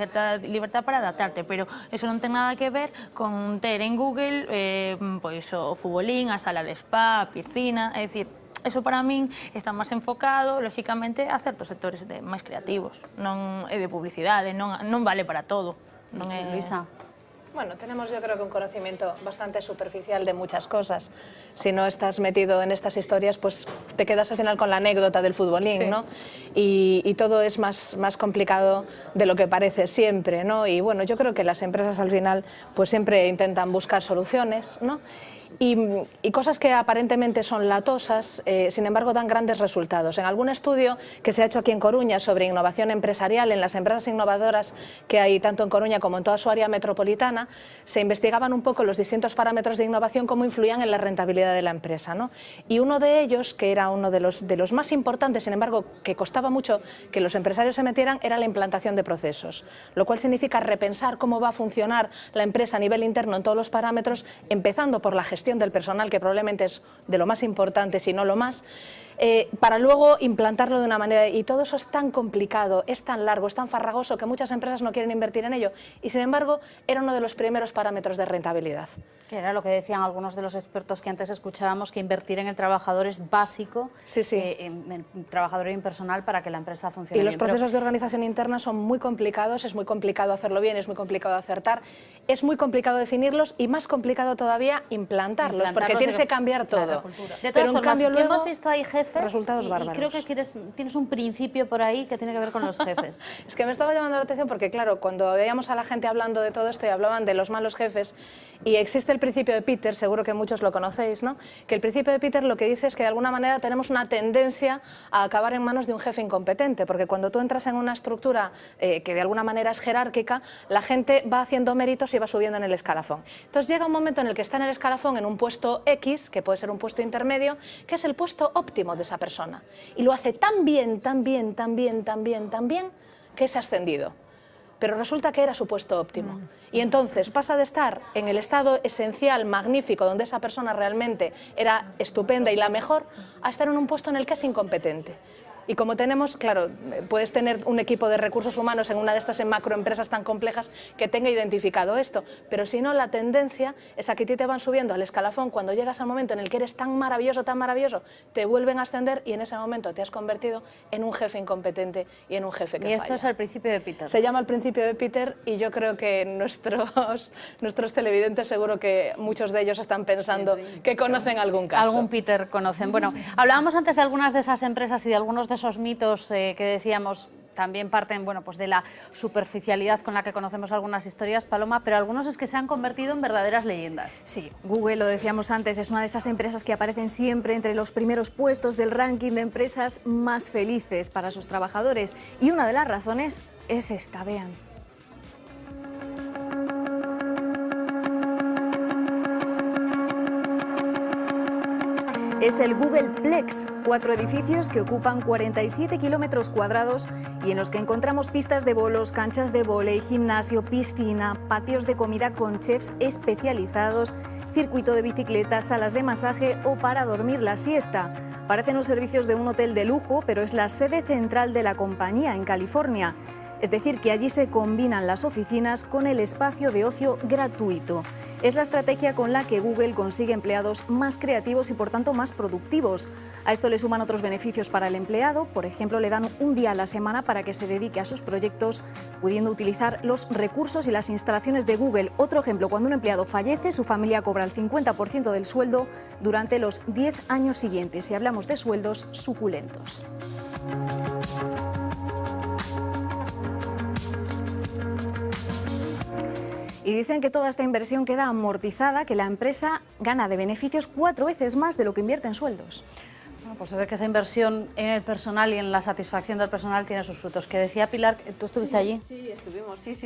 para adaptarte, pero eso non ten nada que ver con ter en Google pois o futbolín, a sala de spa, a piscina, é dicir, eso para min está máis enfocado, lóxicamente, a certos sectores máis creativos, non é de publicidade, non vale para todo. Luisa. Bueno, tenemos yo creo que un conocimiento bastante superficial de muchas cosas. Si no estás metido en estas historias, pues te quedas al final con la anécdota del futbolín, sí, ¿no? Y todo es más complicado de lo que parece siempre, ¿no? Y bueno, yo creo que las empresas al final pues siempre intentan buscar soluciones, ¿no? Y cosas que aparentemente son latosas, sin embargo, dan grandes resultados. En algún estudio que se ha hecho aquí en Coruña sobre innovación empresarial en las empresas innovadoras que hay tanto en Coruña como en toda su área metropolitana, se investigaban un poco los distintos parámetros de innovación, cómo influían en la rentabilidad de la empresa, ¿no? Y uno de ellos, que era uno de los más importantes, sin embargo, que costaba mucho que los empresarios se metieran, era la implantación de procesos, lo cual significa repensar cómo va a funcionar la empresa a nivel interno en todos los parámetros, empezando por la gestión del personal, que probablemente es de lo más importante, si no lo más, para luego implantarlo de una manera, y todo eso es tan complicado, es tan largo, es tan farragoso que muchas empresas no quieren invertir en ello, y sin embargo era uno de los primeros parámetros de rentabilidad. Que era lo que decían algunos de los expertos que antes escuchábamos, que invertir en el trabajador es básico, sí, sí. En el trabajador y en personal para que la empresa funcione bien. Y los procesos de organización interna son muy complicados, es muy complicado hacerlo bien, es muy complicado acertar, es muy complicado definirlos y más complicado todavía implantarlos porque tienes que cambiar todo. De todas formas, cambio, luego, hemos visto ahí jefes resultados bárbaros. Y creo que tienes un principio por ahí que tiene que ver con los jefes. Es que me estaba llamando la atención porque, claro, cuando veíamos a la gente hablando de todo esto y hablaban de los malos jefes, y existe el principio de Peter, seguro que muchos lo conocéis, ¿no? Que el principio de Peter lo que dice es que de alguna manera tenemos una tendencia a acabar en manos de un jefe incompetente, porque cuando tú entras en una estructura que de alguna manera es jerárquica, la gente va haciendo méritos y va subiendo en el escalafón. Entonces llega un momento en el que está en el escalafón en un puesto X, que puede ser un puesto intermedio, que es el puesto óptimo de esa persona. Y lo hace tan bien, que es ascendido. Pero resulta que era su puesto óptimo. Y entonces pasa de estar en el estado esencial, magnífico, donde esa persona realmente era estupenda y la mejor, a estar en un puesto en el que es incompetente. Y como tenemos, claro, puedes tener un equipo de recursos humanos en una de estas macroempresas tan complejas que tenga identificado esto, pero si no, la tendencia es a que te van subiendo al escalafón. Cuando llegas al momento en el que eres tan maravilloso, te vuelven a ascender y en ese momento te has convertido en un jefe incompetente y en un jefe que falla. Y esto es el principio de Peter. Se llama el principio de Peter y yo creo que nuestros televidentes seguro que muchos de ellos están pensando que conocen algún caso. Algún Peter conocen. Bueno, hablábamos antes de algunas de esas empresas y de algunos de esos mitos que decíamos también parten, bueno, pues de la superficialidad con la que conocemos algunas historias, Paloma, pero algunos es que se han convertido en verdaderas leyendas. Sí, Google, lo decíamos antes, es una de esas empresas que aparecen siempre entre los primeros puestos del ranking de empresas más felices para sus trabajadores. Y una de las razones es esta, vean. Es el Googleplex, 4 edificios que ocupan 47 kilómetros cuadrados y en los que encontramos pistas de bolos, canchas de vóley, gimnasio, piscina, patios de comida con chefs especializados, circuito de bicicletas, salas de masaje o para dormir la siesta. Parecen los servicios de un hotel de lujo, pero es la sede central de la compañía en California. Es decir, que allí se combinan las oficinas con el espacio de ocio gratuito. Es la estrategia con la que Google consigue empleados más creativos y por tanto más productivos. A esto le suman otros beneficios para el empleado, por ejemplo, le dan un día a la semana para que se dedique a sus proyectos, pudiendo utilizar los recursos y las instalaciones de Google. Otro ejemplo, cuando un empleado fallece, su familia cobra el 50% del sueldo durante los 10 años siguientes. Y hablamos de sueldos suculentos. Y y dicen que toda esta inversión queda amortizada, que la empresa gana de beneficios 4 veces más de lo que invierte en sueldos. Bueno, pues se ve que esa inversión en el personal y en la satisfacción del personal tiene sus frutos. Que decía Pilar, ¿tú estuviste allí? Sí,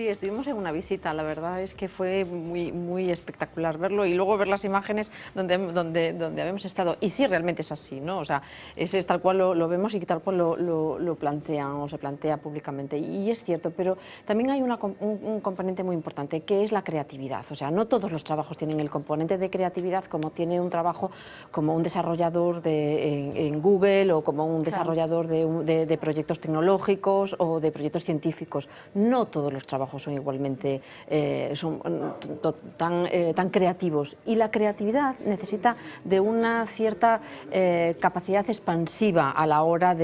estuvimos en una visita. La verdad es que fue muy espectacular verlo y luego ver las imágenes donde habíamos estado. Y sí, realmente es así, ¿no? O sea, es tal cual lo vemos y tal cual lo plantean o se plantea públicamente. Y es cierto, pero también hay un componente muy importante, que es la creatividad. O sea, no todos los trabajos tienen el componente de creatividad como tiene un trabajo como un desarrollador en Google o como un desarrollador de proyectos tecnológicos o de proyectos científicos. No todos los trabajos son igualmente tan creativos, y la creatividad necesita de una cierta capacidad expansiva a la hora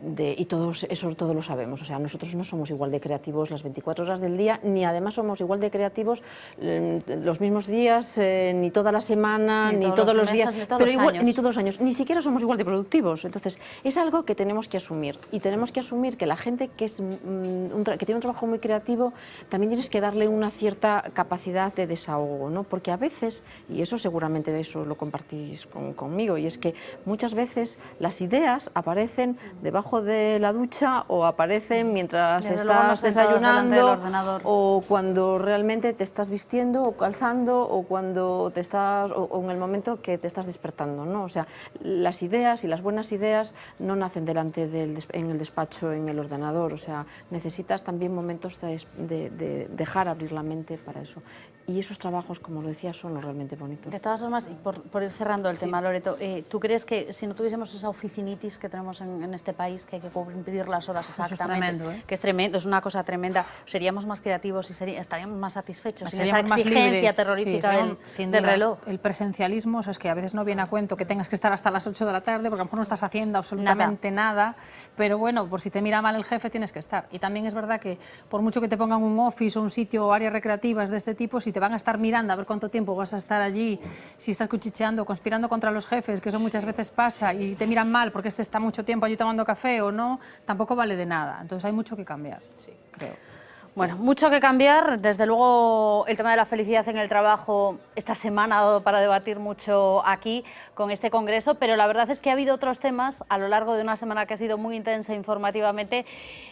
y eso todos lo sabemos. O sea, nosotros no somos igual de creativos las 24 horas del día, ni además somos igual de creativos los mismos días, ni toda la semana, ni todos los días, ni todos los años. Ni siquiera somos igual de productivos. Entonces, es algo que tenemos que asumir. Y tenemos que asumir que la gente que tiene un trabajo muy creativo, también tienes que darle una cierta capacidad de desahogo, ¿no? Porque a veces, y eso seguramente eso lo compartís conmigo, y es que muchas veces las ideas aparecen debajo de la ducha o aparecen mientras estás desayunando o cuando realmente te estás vistiendo o calzando o cuando o en el momento que te estás despertando, ¿no? O sea, las ideas y las buenas ideas no nacen en el despacho, en el ordenador. O sea, necesitas también momentos de dejar abrir la mente para eso. Y esos trabajos, como lo decía, son los realmente bonitos. De todas formas, y por ir cerrando el tema, Loreto, ¿tú crees que si no tuviésemos esa oficinitis que tenemos en este país, que hay que cumplir las horas exactamente, eso es tremendo, ¿eh? Que es tremendo, es una cosa tremenda, seríamos más creativos y estaríamos más satisfechos sin esa Seríamos más exigencia libres, terrorífica sin del duda. reloj? El presencialismo, o sea, es que a veces no viene a cuento que tengas que estar hasta las 8 de la tarde porque a lo mejor no estás haciendo absolutamente nada, pero bueno, por si te mira mal el jefe tienes que estar. Y también es verdad que por mucho que te pongan un office o un sitio o áreas recreativas de este tipo, si te van a estar mirando a ver cuánto tiempo vas a estar allí, si estás cuchicheando, conspirando contra los jefes, que eso muchas veces pasa, y te miran mal porque está mucho tiempo allí tomando café o no, tampoco vale de nada. Entonces hay mucho que cambiar, sí, creo. Bueno, mucho que cambiar. Desde luego, el tema de la felicidad en el trabajo esta semana ha dado para debatir mucho aquí con este congreso, pero la verdad es que ha habido otros temas a lo largo de una semana que ha sido muy intensa informativamente,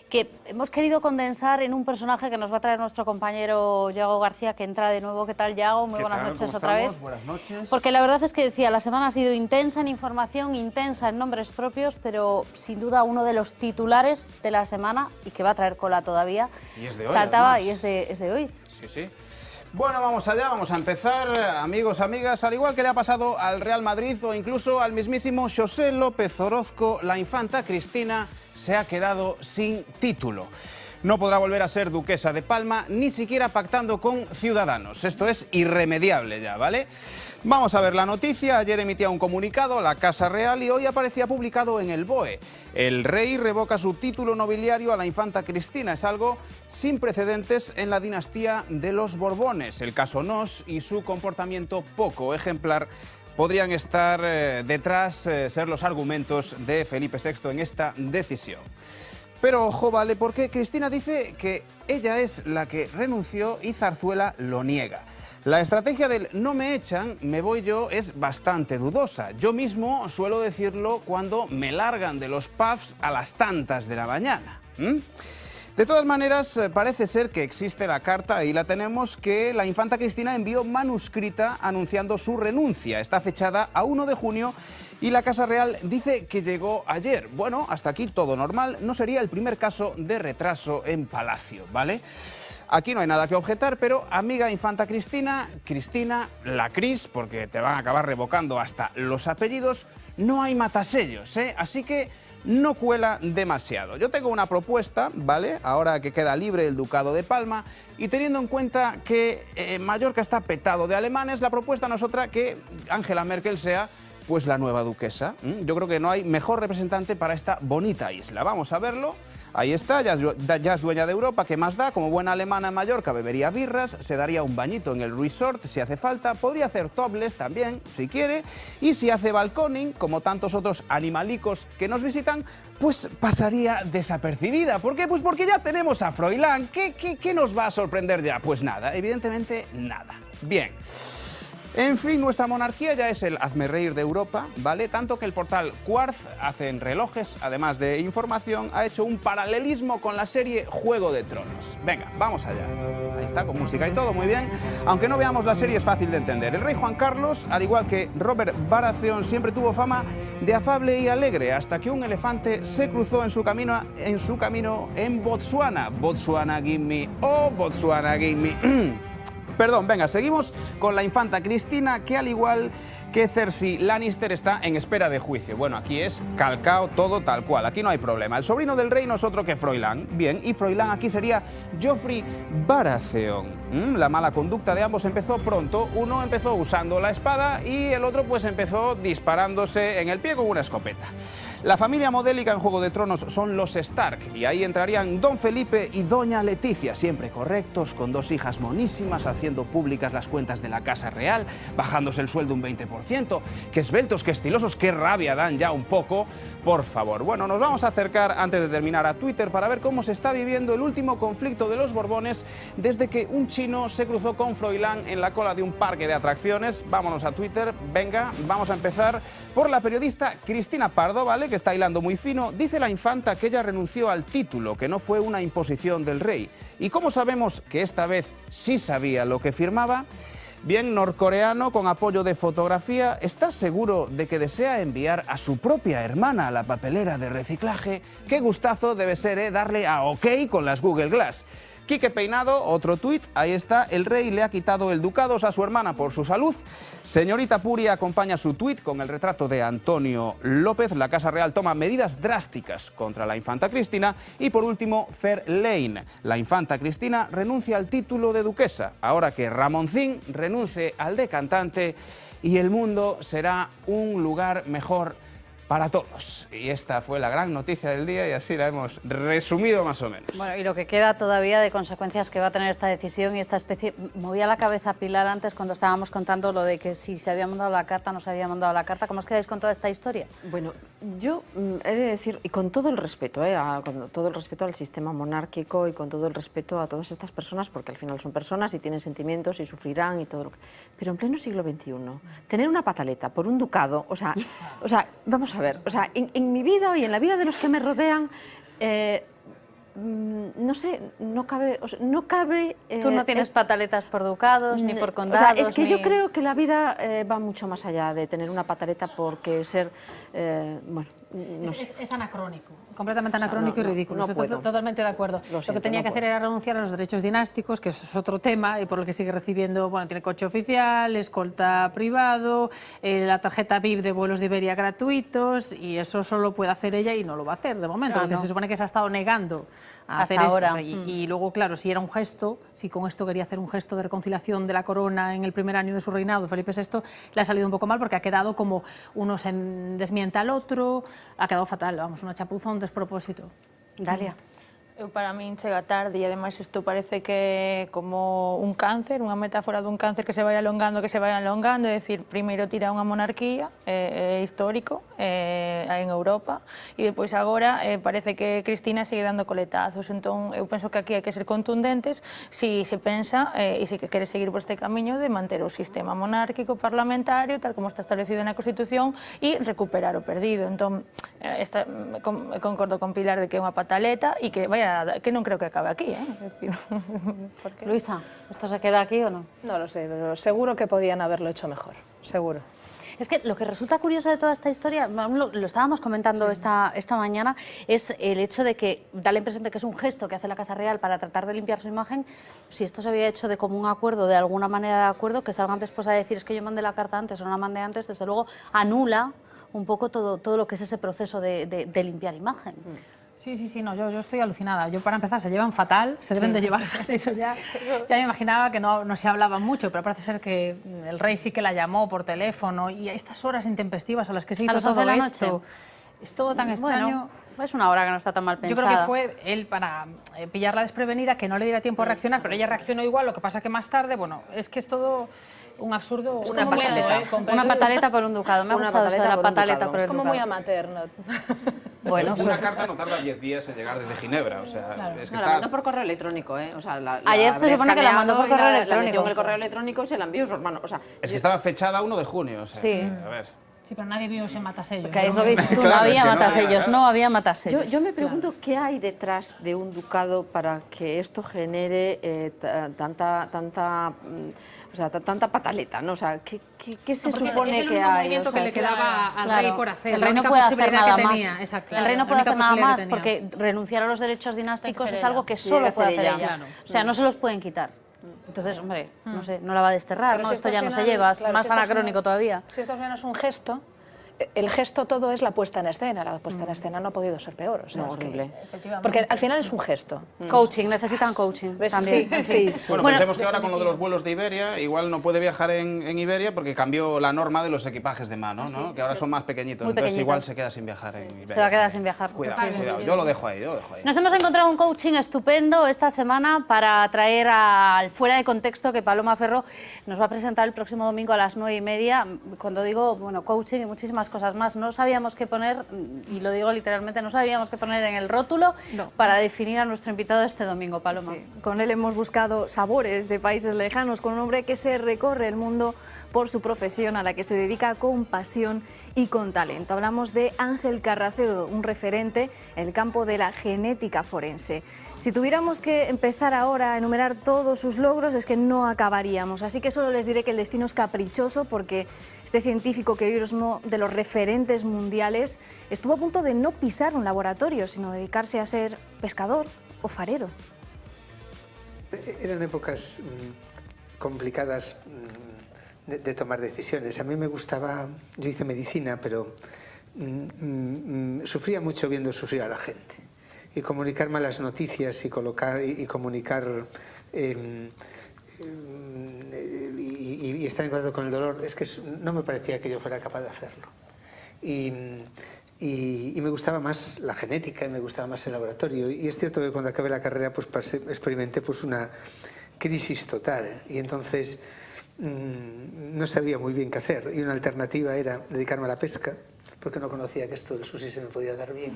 que hemos querido condensar en un personaje que nos va a traer nuestro compañero Yago García, que entra de nuevo. ¿Qué tal, Yago? Muy buenas noches otra vez. Buenas noches. Porque la verdad es que decía, la semana ha sido intensa en información, intensa en nombres propios, pero sin duda uno de los titulares de la semana y que va a traer cola todavía. Y es de hoy, saltaba además. y es de hoy. Sí, sí. Bueno, vamos allá, vamos a empezar, amigos, amigas, al igual que le ha pasado al Real Madrid o incluso al mismísimo José López Orozco, la infanta Cristina se ha quedado sin título. No podrá volver a ser duquesa de Palma, ni siquiera pactando con Ciudadanos. Esto es irremediable ya, ¿vale? Vamos a ver la noticia. Ayer emitía un comunicado la Casa Real y hoy aparecía publicado en el BOE. El rey revoca su título nobiliario a la infanta Cristina. Es algo sin precedentes en la dinastía de los Borbones. El caso Nos y su comportamiento poco ejemplar podrían estar detrás, ser los argumentos de Felipe VI en esta decisión. Pero ojo, vale, porque Cristina dice que ella es la que renunció y Zarzuela lo niega. La estrategia del no me echan, me voy yo es bastante dudosa. Yo mismo suelo decirlo cuando me largan de los pubs a las tantas de la mañana. De todas maneras, parece ser que existe la carta, ahí la tenemos, que la infanta Cristina envió manuscrita anunciando su renuncia. Está fechada a 1 de junio y la Casa Real dice que llegó ayer. Bueno, hasta aquí todo normal, no sería el primer caso de retraso en Palacio, ¿vale? Aquí no hay nada que objetar, pero amiga infanta Cristina, la Cris, porque te van a acabar revocando hasta los apellidos, no hay matasellos, ¿eh? Así que no cuela demasiado. Yo tengo una propuesta, ¿vale? Ahora que queda libre el Ducado de Palma y teniendo en cuenta que Mallorca está petado de alemanes, la propuesta no es otra que Angela Merkel sea pues la nueva duquesa. Yo creo que no hay mejor representante para esta bonita isla. Vamos a verlo. Ahí está, ya es dueña de Europa, ¿qué más da? Como buena alemana en Mallorca bebería birras, se daría un bañito en el resort si hace falta, podría hacer topless también, si quiere, y si hace balconing, como tantos otros animalicos que nos visitan, pues pasaría desapercibida. ¿Por qué? Pues porque ya tenemos a Froilán. ¿Qué nos va a sorprender ya? Pues nada, evidentemente nada. Bien. En fin, nuestra monarquía ya es el hazmerreír de Europa, ¿vale? Tanto que el portal Quartz, hacen relojes, además de información, ha hecho un paralelismo con la serie Juego de Tronos. Venga, vamos allá. Ahí está, con música y todo, muy bien. Aunque no veamos la serie, es fácil de entender. El rey Juan Carlos, al igual que Robert Baratheon, siempre tuvo fama de afable y alegre, hasta que un elefante se cruzó en su camino en Botsuana. Botsuana, give me, oh, Botsuana, give me. Perdón, venga, seguimos con la infanta Cristina, que al igual que Cersei Lannister está en espera de juicio. Bueno, aquí es calcao todo tal cual, aquí no hay problema. El sobrino del rey no es otro que Froilán. Bien, y Froilán aquí sería Joffrey Baratheon. La mala conducta de ambos empezó pronto. Uno empezó usando la espada y el otro pues empezó disparándose en el pie con una escopeta. La familia modélica en Juego de Tronos son los Stark, y ahí entrarían Don Felipe y Doña Leticia, siempre correctos, con 2 hijas monísimas, haciendo públicas las cuentas de la Casa Real, bajándose el sueldo un 20%. Qué esbeltos, qué estilosos, qué rabia dan ya un poco, por favor. Bueno, nos vamos a acercar antes de terminar a Twitter para ver cómo se está viviendo el último conflicto de los Borbones desde que un chino se cruzó con Froilán en la cola de un parque de atracciones. Vámonos a Twitter, venga, vamos a empezar por la periodista Cristina Pardo, ¿vale?, que está hilando muy fino. Dice la infanta que ella renunció al título, que no fue una imposición del rey. ¿Y cómo sabemos que esta vez sí sabía lo que firmaba? Bien, norcoreano con apoyo de fotografía, ¿está seguro de que desea enviar a su propia hermana a la papelera de reciclaje? Qué gustazo debe ser, darle a OK con las Google Glass. Quique Peinado, otro tuit, ahí está, el rey le ha quitado el ducados a su hermana por su salud. Señorita Puria acompaña su tuit con el retrato de Antonio López. La Casa Real toma medidas drásticas contra la infanta Cristina. Y por último, Fer Lane. La infanta Cristina renuncia al título de duquesa, ahora que Ramoncín renuncie al de cantante y el mundo será un lugar mejor para todos. Y esta fue la gran noticia del día y así la hemos resumido más o menos. Bueno, y lo que queda todavía de consecuencias que va a tener esta decisión y esta especie... Movía la cabeza Pilar antes cuando estábamos contando lo de que si se había mandado la carta o no se había mandado la carta. ¿Cómo os quedáis con toda esta historia? Bueno, yo he de decir, y con todo el respeto, con todo el respeto al sistema monárquico y con todo el respeto a todas estas personas, porque al final son personas y tienen sentimientos y sufrirán y todo lo que... Pero en pleno siglo XXI, tener una pataleta por un ducado, o sea, vamos a ver, o sea, en mi vida y en la vida de los que me rodean, no sé, no cabe... O sea, no cabe Tú no tienes pataletas por ducados ni por condados. O sea, es que yo creo que la vida va mucho más allá de tener una pataleta porque ser... bueno, no sé. Es anacrónico, completamente anacrónico y ridículo. No puedo. Totalmente de acuerdo. Lo que tenía que hacer era renunciar a los derechos dinásticos, que eso es otro tema, y por el que sigue recibiendo, bueno, tiene coche oficial, escolta privado, la tarjeta VIP de vuelos de Iberia gratuitos, y eso solo puede hacer ella y no lo va a hacer de momento, porque se supone que se ha estado negando a hacer esto. O sea, y luego, claro, si era un gesto, si con esto quería hacer un gesto de reconciliación de la corona en el primer año de su reinado, Felipe VI, le ha salido un poco mal porque ha quedado como uno se desmiente al otro, ha quedado fatal, vamos, una chapuza, un despropósito. Dalia. Para min chega tarde e ademais isto parece que é como un cáncer, unha metáfora dun cáncer que se vai alongando, é dicir, primeiro tira unha monarquía, é histórico en Europa, e depois agora parece que Cristina sigue dando coletazos, entón eu penso que aquí hai que ser contundentes si se pensa e se quere seguir por este camiño de manter o sistema monárquico parlamentario tal como está establecido na Constitución e recuperar o perdido. Entón, concordo con Pilar de que é unha pataleta e que vaya que non creo que acabe aquí, Luisa, ¿esto se queda aquí o no? No lo sé, pero seguro que podían haberlo hecho mejor, seguro. Es que lo que resulta curioso de toda esta historia, lo estábamos comentando esta mañana, es el hecho de que da la impresión de que es un gesto que hace la Casa Real para tratar de limpiar su imagen. Si esto se había hecho de común acuerdo, de alguna manera de acuerdo, que salgan después a decir es que yo mandé la carta antes o no la mandé antes, desde luego anula un poco todo lo que es ese proceso de limpiar imagen. Sí, no, yo estoy alucinada. Yo, para empezar, se llevan fatal, se deben de llevar, eso ya me imaginaba que no se hablaba mucho, pero parece ser que el rey sí que la llamó por teléfono y a estas horas intempestivas a las que se hizo todo esto, es todo tan extraño. Es una hora que no está tan mal Yo pensada. creo que fue él para pillarla desprevenida, que no le diera tiempo a reaccionar, pero ella reaccionó igual, lo que pasa que más tarde, bueno, es que es todo un absurdo. Una pataleta. Una pataleta por un ducado. Me ha gustado eso de la pataleta por el Es como ducado. muy amateur, ¿no? Bueno, una carta no tarda 10 días en llegar desde Ginebra, o sea, es que No, la mandó por correo electrónico, ¿eh? O sea, Ayer se supone que la mandó por correo La electrónico. metió en el correo electrónico y se la envió a su hermano. O sea, Es que estaba fechada 1 de junio, o sea, Sí. a ver. Sí, pero nadie vio ese matasellos. Que es lo que dices tú, no Claro, había es que no matasellos, había, no había matasellos. yo me pregunto qué hay detrás de un ducado para que esto genere tanta pataleta, ¿no? O sea, ¿qué se supone que hay? Movimiento O sea, que le quedaba al Claro, rey por hacer. el La rey no única puede hacer posibilidad nada que más. tenía, exacto, El rey no la puede única hacer nada posibilidad más que porque renunciar a los derechos dinásticos Tiene que es ser algo ella. que Tiene solo que puede hacer hacer ella. ella. Claro. O sea, no se los pueden quitar. Entonces, hombre, no sé, no la va a desterrar, Pero ¿no? si Esto esto ya al no se final, lleva, es claro, más si esto al anacrónico final- todavía. Si esto al final es un gesto, el gesto todo es la puesta en escena. La puesta en escena no ha podido ser peor. O sea, No, es que- horrible. porque al final es un gesto. Coaching, necesitan coaching ¿Ves? también. Sí. Bueno, pensemos que ahora con lo de los vuelos de Iberia, igual no puede viajar en Iberia porque cambió la norma de los equipajes de mano, ¿no? Que ahora son más pequeñitos, Muy entonces pequeñitos. igual se queda sin viajar en Iberia. Se va a quedar sin viajar. Cuidado, cuidado, yo lo dejo ahí, Nos hemos encontrado un coaching estupendo esta semana para traer al Fuera de Contexto que Paloma Ferro nos va a presentar el próximo domingo a las 9:30. Cuando digo, bueno, coaching y muchísimas cosas más, no sabíamos qué poner, y lo digo literalmente, no sabíamos qué poner en el rótulo para definir a nuestro invitado este domingo, Paloma. Sí. Con él hemos buscado sabores de países lejanos, con un hombre que se recorre el mundo por su profesión, a la que se dedica con pasión y con talento. Hablamos de Ángel Carracedo, un referente en el campo de la genética forense. Si tuviéramos que empezar ahora a enumerar todos sus logros, es que no acabaríamos. Así que solo les diré que el destino es caprichoso, porque este científico, que hoy es uno de los referentes mundiales, estuvo a punto de no pisar un laboratorio, sino dedicarse a ser pescador o farero. Eran épocas complicadas de tomar decisiones. A mí me gustaba, yo hice medicina, pero sufría mucho viendo sufrir a la gente. Y comunicar malas noticias y comunicar y estar en contacto con el dolor, es que no me parecía que yo fuera capaz de hacerlo. Y me gustaba más la genética y me gustaba más el laboratorio. Y es cierto que cuando acabé la carrera pues experimenté pues una crisis total. Y entonces no sabía muy bien qué hacer. Y una alternativa era dedicarme a la pesca, porque no conocía que esto del sushi se me podía dar bien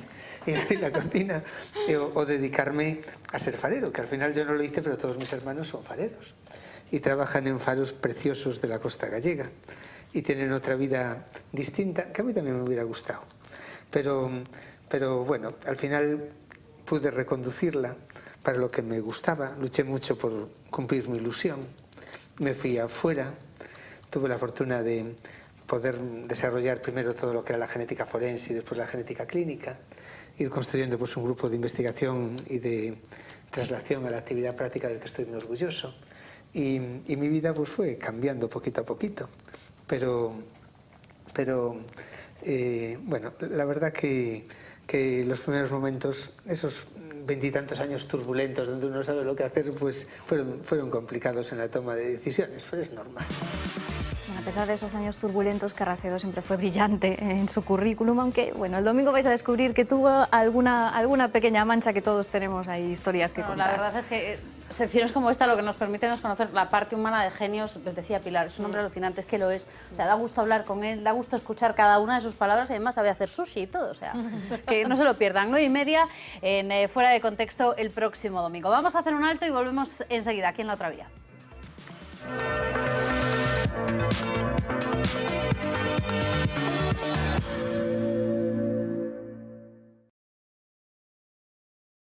en la cocina, o dedicarme a ser farero, que al final yo no lo hice, pero todos mis hermanos son fareros. Y trabajan en faros preciosos de la costa gallega. Y tienen otra vida distinta, que a mí también me hubiera gustado. Pero bueno, al final pude reconducirla para lo que me gustaba. Luché mucho por cumplir mi ilusión. Me fui afuera. Tuve la fortuna de poder desarrollar primero todo lo que era la genética forense y después la genética clínica. Ir construyendo pues un grupo de investigación y de traslación a la actividad práctica del que estoy muy orgulloso. Y mi vida pues fue cambiando poquito a poquito. Pero bueno, la verdad que los primeros momentos, esos 20 y tantos años turbulentos donde uno sabe lo que hacer, pues fueron complicados en la toma de decisiones, pero es normal. Bueno, a pesar de esos años turbulentos, Carracedo siempre fue brillante en su currículum, aunque bueno, el domingo vais a descubrir que tuvo alguna pequeña mancha, que todos tenemos ahí historias que contar. La verdad es que secciones como esta lo que nos permiten es conocer la parte humana de Genios. Les decía Pilar, es un hombre alucinante, es que lo es. O sea, da gusto hablar con él, da gusto escuchar cada una de sus palabras y además sabe hacer sushi y todo. O sea, que no se lo pierdan. 9:30 en Fuera de Contexto el próximo domingo. Vamos a hacer un alto y volvemos enseguida aquí en La Otra Vía.